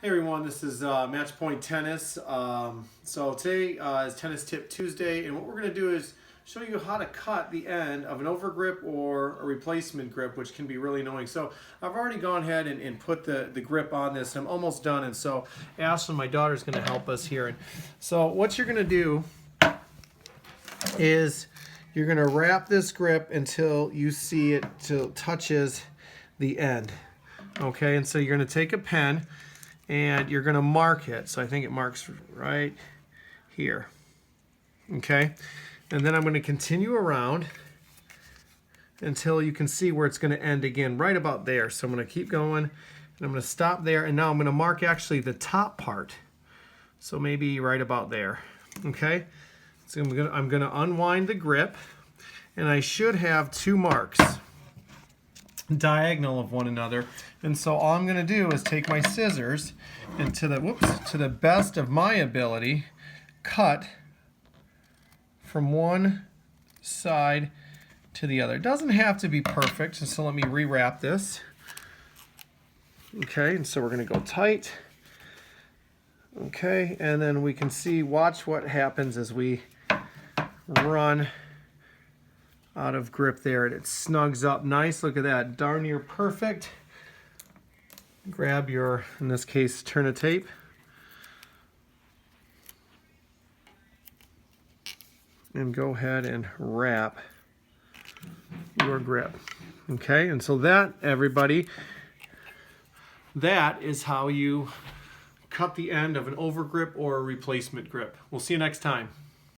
Hey everyone, this is Match Point Tennis. So today is Tennis Tip Tuesday, and what we're going to do is show you how to cut the end of an overgrip or a replacement grip, which can be really annoying. So I've already gone ahead and put the grip on this. I'm almost done, and so Ashlyn, my daughter, is going to help us here. And so what you're going to do is you're going to wrap this grip until you see it till it touches the end. Okay, and so you're going to take a pen and you're going to mark it. So I think it marks right here. Okay, and then I'm going to continue around until you can see where it's going to end again, right about there. So I'm going to keep going, and I'm going to stop there, and now I'm going to mark actually the top part. So maybe right about there. Okay, so I'm going to unwind the grip, and I should have two marks diagonal of one another. And so all I'm going to do is take my scissors and to the best of my ability, cut from one side to the other. It doesn't have to be perfect, so let me rewrap this. Okay, and so we're going to go tight. Okay, and then we can see, watch what happens as we run out of grip there, and it snugs up nice. Look at that, darn near perfect. Grab your, in this case, tape, and go ahead and wrap your grip. Okay, and so that, everybody, that is how you cut the end of an overgrip or a replacement grip. We'll see you next time.